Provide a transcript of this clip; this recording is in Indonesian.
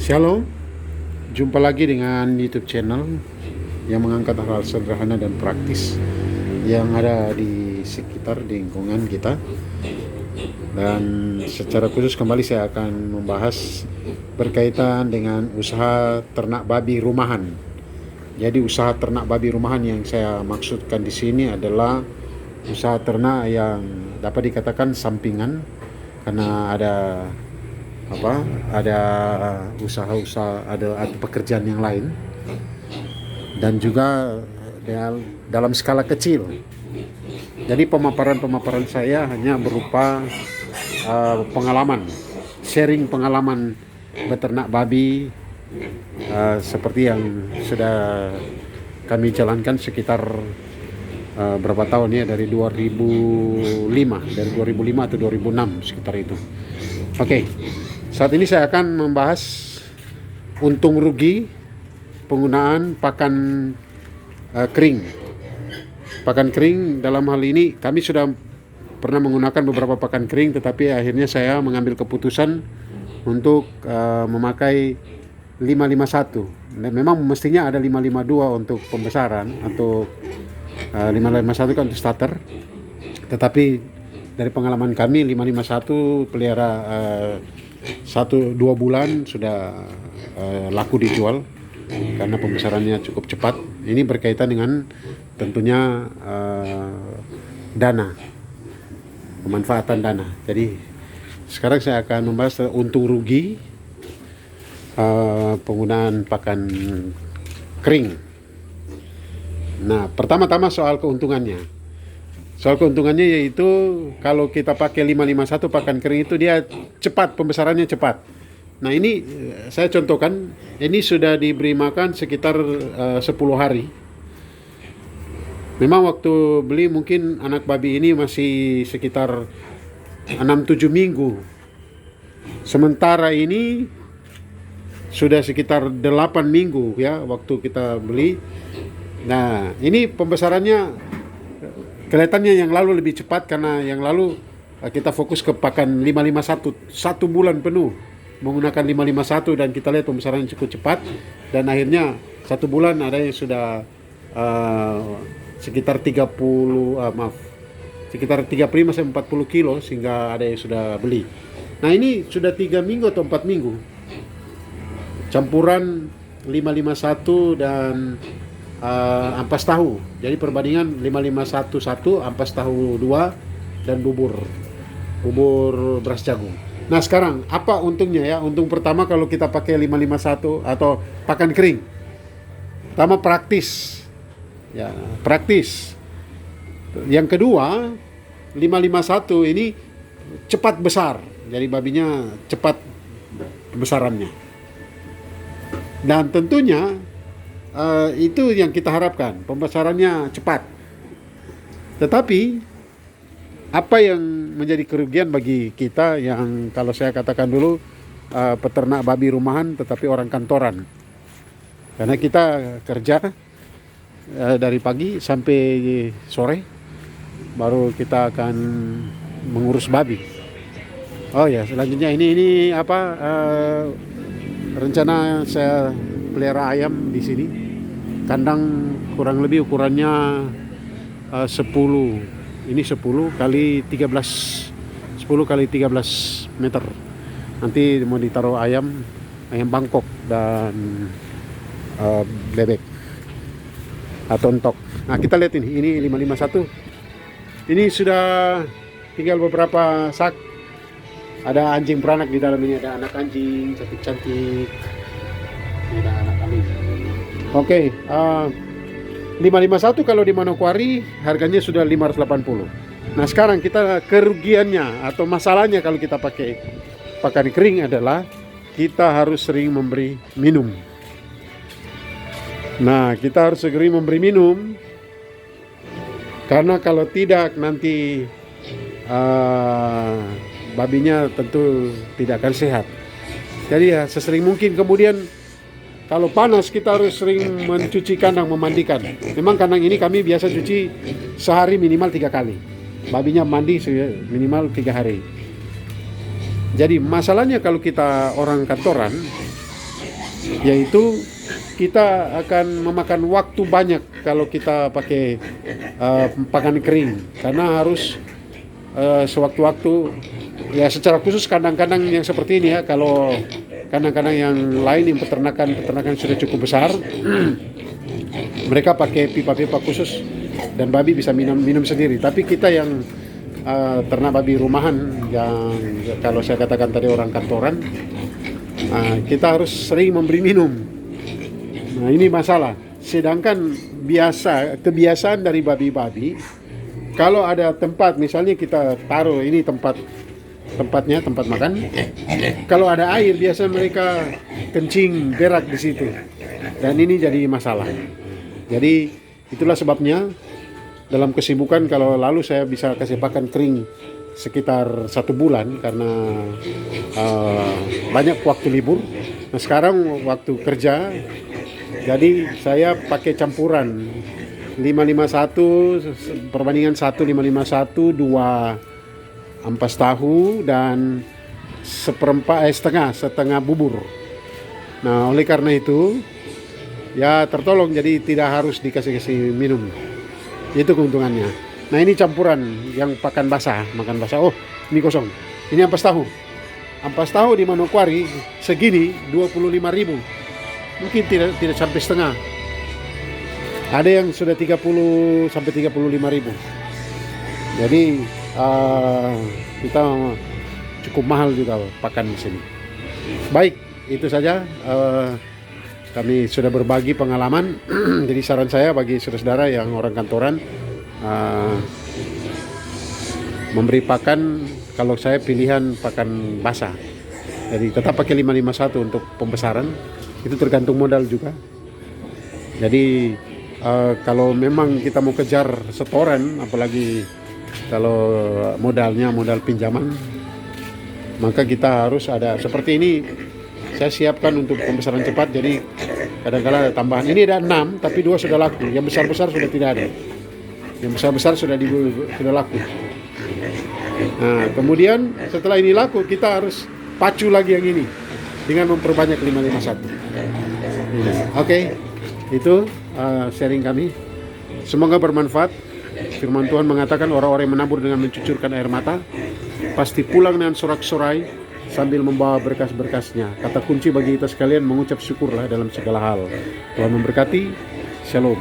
Shalom, jumpa lagi dengan YouTube channel yang mengangkat hal-hal sederhana dan praktis yang ada di sekitar di lingkungan kita. Dan secara khusus kembali saya akan membahas berkaitan dengan usaha ternak babi rumahan. Jadi usaha ternak babi rumahan yang saya maksudkan di sini adalah usaha ternak yang dapat dikatakan sampingan, karena ada usaha-usaha, ada pekerjaan yang lain, dan juga dalam skala kecil. Jadi pemaparan saya hanya berupa pengalaman, sharing pengalaman beternak babi, seperti yang sudah kami jalankan sekitar berapa tahun ya, dari 2005 atau 2006 sekitar itu. Oke. Saat ini saya akan membahas untung rugi penggunaan pakan kering. Pakan kering dalam hal ini kami sudah pernah menggunakan beberapa pakan kering, tetapi akhirnya saya mengambil keputusan untuk memakai 551. Memang mestinya ada 552 untuk pembesaran, atau 551 kan untuk starter. Tetapi dari pengalaman kami 551 pelihara 1-2 bulan sudah laku dijual karena pembesarannya cukup cepat. Ini berkaitan dengan tentunya dana, pemanfaatan dana. Jadi sekarang saya akan membahas untung rugi penggunaan pakan kering. Nah, pertama-tama soal keuntungannya. Soal keuntungannya yaitu kalau kita pakai 551 pakan kering itu dia cepat, pembesarannya cepat. Nah, ini saya contohkan, ini sudah diberi makan sekitar 10 hari. Memang waktu beli mungkin anak babi ini masih sekitar 6-7 minggu. Sementara ini sudah sekitar 8 minggu ya waktu kita beli. Nah, ini pembesarannya kelihatannya yang lalu lebih cepat, karena yang lalu kita fokus ke pakan 551 1 bulan penuh menggunakan 551, dan kita lihat pembesarannya cukup cepat, dan akhirnya 1 bulan ada yang sudah sekitar 35-40 kilo, sehingga ada yang sudah beli. Nah, ini sudah 3 minggu atau 4 minggu campuran 551 dan ampas tahu. Jadi perbandingan 551 ampas tahu 2 dan bubur beras jagung. Nah, sekarang apa untungnya ya? Untung pertama kalau kita pakai 551 atau pakan kering, pertama praktis. Ya, praktis. Yang kedua, 551 ini cepat besar. Jadi babinya cepat besarannya. Dan tentunya itu yang kita harapkan, pembesarannya cepat. Tetapi apa yang menjadi kerugian bagi kita, yang kalau saya katakan dulu peternak babi rumahan tetapi orang kantoran, karena kita kerja dari pagi sampai sore, baru kita akan mengurus babi. Oh ya, selanjutnya ini rencana saya pelihara ayam di sini. Kandang kurang lebih ukurannya 10 kali 13 meter. Nanti mau ditaruh ayam Bangkok dan bebek atau entok. Nah, kita lihat ini 551. Ini sudah tinggal beberapa sak. Ada anjing beranak di dalam ini, ada anak anjing cantik-cantik. Ini ada anak kambing. Oke, 551 kalau di Manokwari harganya sudah 580. Nah, sekarang kita kerugiannya atau masalahnya kalau kita pakai pakan kering adalah kita harus sering memberi minum. Nah, kita harus sering memberi minum, karena kalau tidak nanti babinya tentu tidak akan sehat. Jadi ya sesering mungkin. Kemudian kalau panas kita harus sering mencuci kandang, memandikan. Memang kandang ini kami biasa cuci sehari minimal 3 kali. Babinya mandi minimal 3 hari. Jadi masalahnya kalau kita orang kantoran, yaitu kita akan memakan waktu banyak kalau kita pakai pakan kering, karena harus sewaktu-waktu, ya secara khusus kandang-kandang yang seperti ini ya. Kalau kandang-kandang yang lain yang peternakan sudah cukup besar, mereka pakai pipa-pipa khusus dan babi bisa minum sendiri. Tapi kita yang ternak babi rumahan, yang kalau saya katakan tadi orang kantoran, kita harus sering memberi minum. Nah ini masalah. Sedangkan kebiasaan dari babi-babi, kalau ada tempat, misalnya kita taruh ini tempat makan, kalau ada air biasa mereka kencing berak di situ, dan ini jadi masalah. Jadi itulah sebabnya dalam kesibukan, kalau lalu saya bisa kasih pakan kering sekitar 1 bulan karena banyak waktu libur. Nah sekarang waktu kerja, jadi saya pakai campuran 551 perbandingan 1 551 2 ampas tahu dan setengah bubur. Nah oleh karena itu ya tertolong, jadi tidak harus dikasih minum. Itu keuntungannya. Nah ini campuran yang makan basah. Oh ini kosong, ini ampas tahu di Manokwari segini 25.000. Mungkin tidak sampai setengah. Ada yang sudah 30 sampai 35.000. Jadi kita cukup mahal juga pakan di sini. Baik, itu saja. Kami sudah berbagi pengalaman. Jadi saran saya bagi saudara-saudara yang orang kantoran, memberi pakan, kalau saya pilihan pakan basah. Jadi tetap pakai 551 untuk pembesaran. Itu tergantung modal juga. Jadi kalau memang kita mau kejar setoran, apalagi kalau modal pinjaman, maka kita harus ada seperti ini. Saya siapkan untuk pembesaran cepat, jadi kadang-kadang ada tambahan. Ini ada 6, tapi 2 sudah laku. Yang besar-besar sudah tidak ada. Yang besar-besar sudah laku. Nah, kemudian setelah ini laku, kita harus pacu lagi yang ini dengan memperbanyak 551. Oke, itu sharing kami. Semoga bermanfaat. Firman Tuhan mengatakan orang-orang yang menabur dengan mencucurkan air mata pasti pulang dengan sorak-sorai sambil membawa berkas-berkasnya. Kata kunci bagi kita sekalian mengucap syukurlah dalam segala hal. Tuhan memberkati. Shalom.